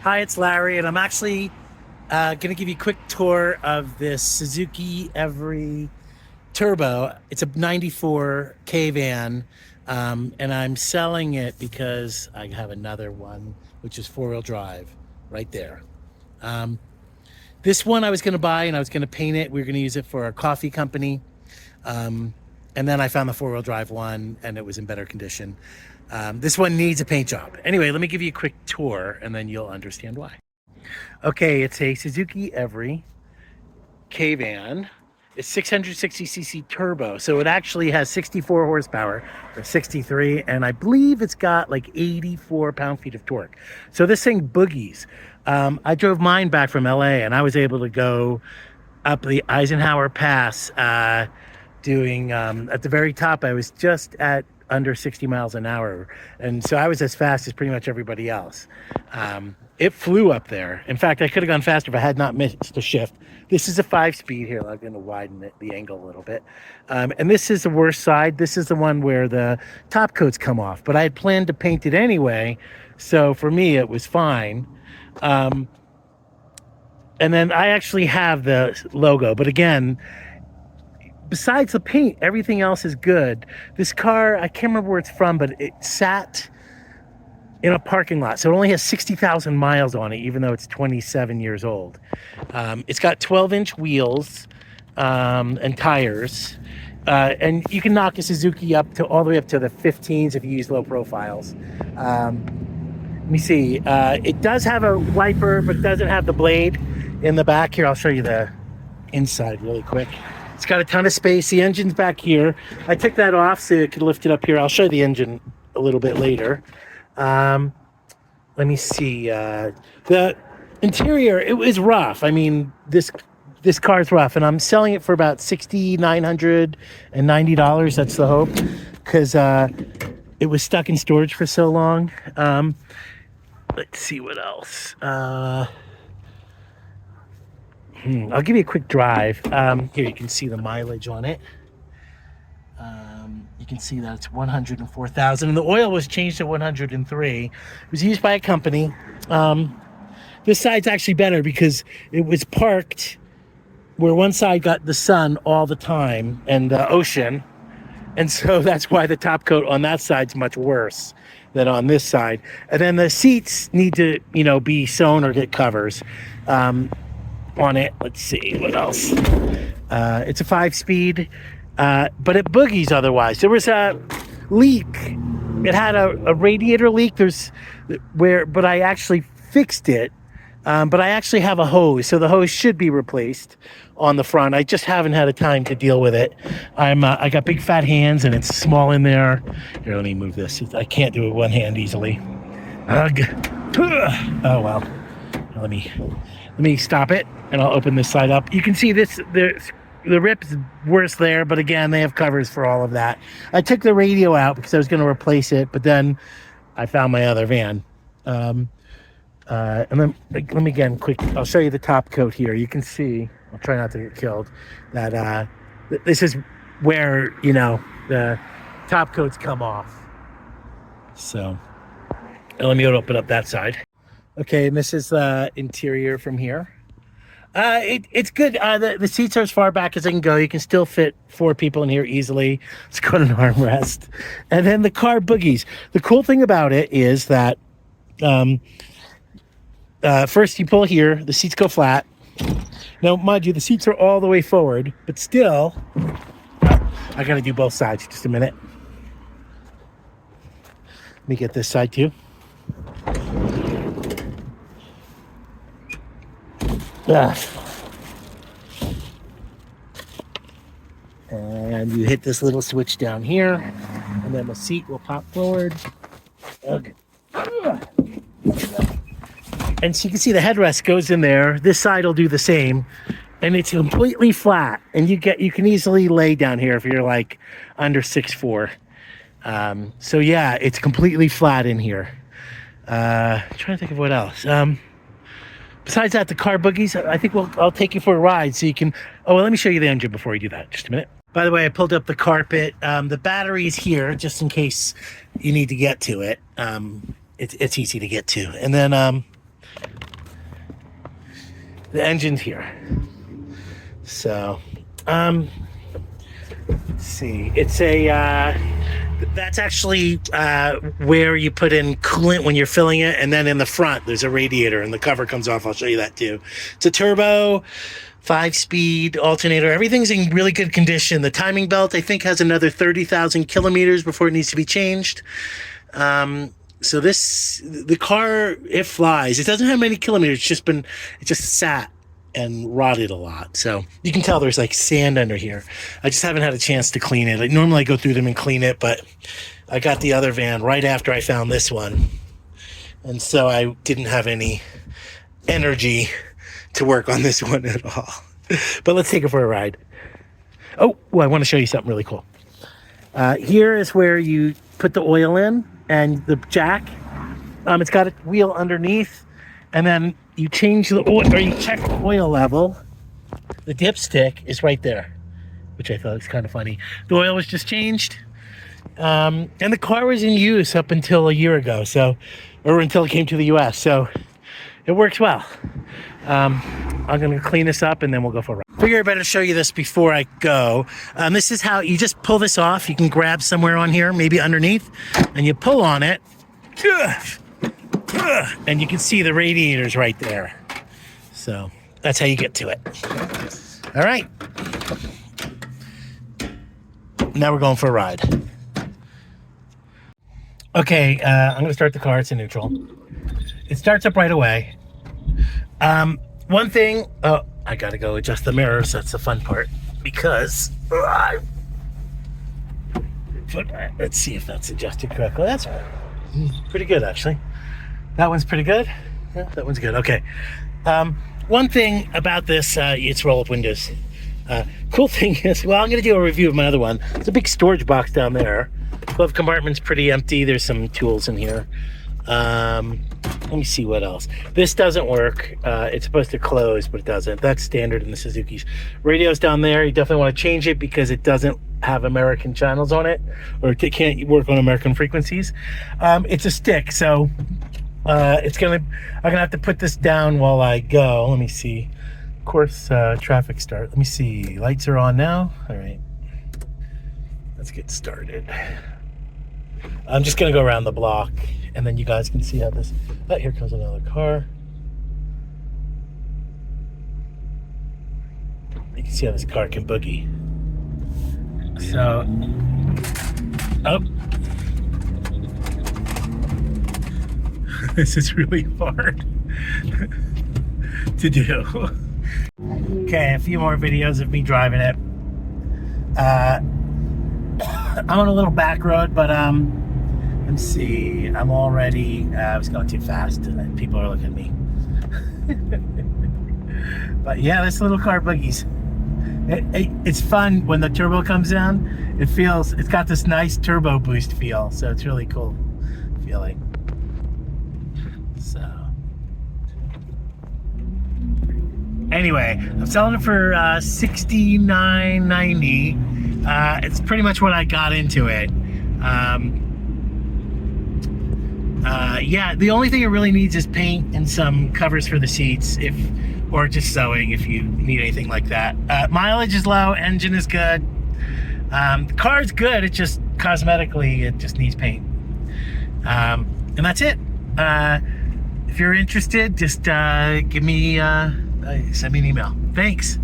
Hi, it's Larry, and I'm actually going to give you a quick tour of this Suzuki Every Turbo. It's a 94 K van, and I'm selling it because I have another one, which is four-wheel drive, right there. Um, this one I was going to buy, and I was going to paint it. We were going to use it for our coffee company. Um, and then I found the four-wheel drive one, and it was in better condition. This one needs a paint job. Anyway, let me give you a quick tour, and then you'll understand why. Okay, it's a Suzuki Every K-Van. It's 660cc turbo, so it actually has 64 horsepower, or 63, and I believe it's got like 84 pound-feet of torque. So this thing boogies. I drove mine back from LA, and I was able to go up the Eisenhower Pass, doing, at the very top, I was just at under 60 miles an hour. And so I was as fast as pretty much everybody else. It flew up there. In fact, I could have gone faster if I had not missed a shift. This is a 5-speed here. I'm going to widen the angle a little bit. And this is the worst side. This is the one where the top coats come off. But I had planned to paint it anyway. So for me, it was fine. And then I actually have the logo. But again, besides the paint, everything else is good. This car, I can't remember where it's from, but it sat in a parking lot. So it only has 60,000 miles on it, even though it's 27 years old. It's got 12-inch wheels and tires. And you can knock a Suzuki up to all the way up to the 15s if you use low profiles. Let me see. It does have a wiper, but doesn't have the blade in the back. Here, I'll show you the inside really quick. It's got a ton of space. The engine's back here. I took that off so you could lift it up here. I'll show you the engine a little bit later. Let me see. The interior, it was rough. I mean, this car's rough, and I'm selling it for about $6,990. That's the hope, because it was stuck in storage for so long. Let's see what else. I'll give you a quick drive. Here you can see the mileage on it. You can see that it's 104,000, and the oil was changed to 103. It was used by a company. This side's actually better because it was parked where one side got the sun all the time and the ocean, and so that's why the top coat on that side's much worse than on this side. And then the seats need to, be sewn or get covers on it. Let's see what else. It's a 5-speed. But it boogies otherwise. There was a leak. It had a radiator leak. But I actually fixed it. But I actually have a hose, so the hose should be replaced on the front. I just haven't had a time to deal with it. I got big fat hands, and it's small in there. Here, let me move this. I can't do it with one hand easily. Ugh. Oh well. Let me stop it, and I'll open this side up. You can see this. The rip's worse there, but again, they have covers for all of that. I took the radio out because I was going to replace it, but then I found my other van. And then let me again quick. I'll show you the top coat here. You can see. I'll try not to get killed. That this is where the top coats come off. So let me open up that side. Okay, and this is the interior from here. It's good. The seats are as far back as they can go. You can still fit 4 people in here easily. It's got an armrest. And then the car boogies. The cool thing about it is that first you pull here, the seats go flat. Now, mind you, the seats are all the way forward, but still, I got to do both sides. Just a minute. Let me get this side too. And you hit this little switch down here, and then the seat will pop forward. Okay. And so you can see the headrest goes in there. This side will do the same, and it's completely flat. And you can easily lay down here if you're like under 6'4". So yeah, it's completely flat in here. I'm trying to think of what else. Besides that, the car boogies, I think I'll take you for a ride so you can... Oh, well, let me show you the engine before we do that. Just a minute. By the way, I pulled up the carpet. The battery is here just in case you need to get to it. It's easy to get to. And then the engine's here. So, let's see. It's a, that's actually where you put in coolant when you're filling it. And then in the front, there's a radiator and the cover comes off. I'll show you that too. It's a turbo, 5-speed alternator. Everything's in really good condition. The timing belt, I think, has another 30,000 kilometers before it needs to be changed. So the car, it flies. It doesn't have many kilometers. It just sat and rotted a lot. So you can tell there's like sand under here. I just haven't had a chance to clean it. Like normally I go through them and clean it, but I got the other van right after I found this one. And so I didn't have any energy to work on this one at all. But let's take it for a ride. Oh, well, I want to show you something really cool. Here is where you put the oil in and the jack. It's got a wheel underneath, and then you change the oil, or you check the oil level. The dipstick is right there, which I thought was kind of funny. The oil was just changed, and the car was in use up until a year ago, or until it came to the US, so it works well. I'm going to clean this up and then we'll go for a ride. Figure I better show you this before I go. This is how you just pull this off. You can grab somewhere on here, maybe underneath, and you pull on it. And you can see the radiators right there. So that's how you get to it. All right. Now we're going for a ride. Okay, I'm going to start the car. It's in neutral. It starts up right away. One thing, I gotta go adjust the mirrors. That's the fun part because let's see if that's adjusted correctly. That's pretty good, actually. That one's pretty good. Yeah, that one's good. Okay. One thing about this, it's roll-up windows. Cool thing is, well, I'm gonna do a review of my other one. It's a big storage box down there. Glove compartment's pretty empty. There's some tools in here. Let me see what else. This doesn't work. It's supposed to close, but it doesn't. That's standard in the Suzuki's. Radio's down there. You definitely want to change it because it doesn't have American channels on it, or it can't work on American frequencies. It's a stick, so I'm gonna have to put this down while I go. Let me see. Of course, traffic start. Let me see. Lights are on now. All right. Let's get started. I'm just gonna go around the block, and then you guys can see how this. Oh, here comes another car. You can see how this car can boogie. So, this is really hard to do. Okay, a few more videos of me driving it. I'm on a little back road, but let's see. I'm already. I was going too fast, and people are looking at me. But yeah, this little car boogies. It's fun when the turbo comes down. It's got this nice turbo boost feel, so it's really cool feeling. So anyway, I'm selling it for $69.90. It's pretty much what I got into it. Yeah, the only thing it really needs is paint and some covers for the seats, or just sewing if you need anything like that. Mileage is low, engine is good. The car's good, it just cosmetically, it just needs paint. And that's it. If you're interested, just send me an email. Thanks.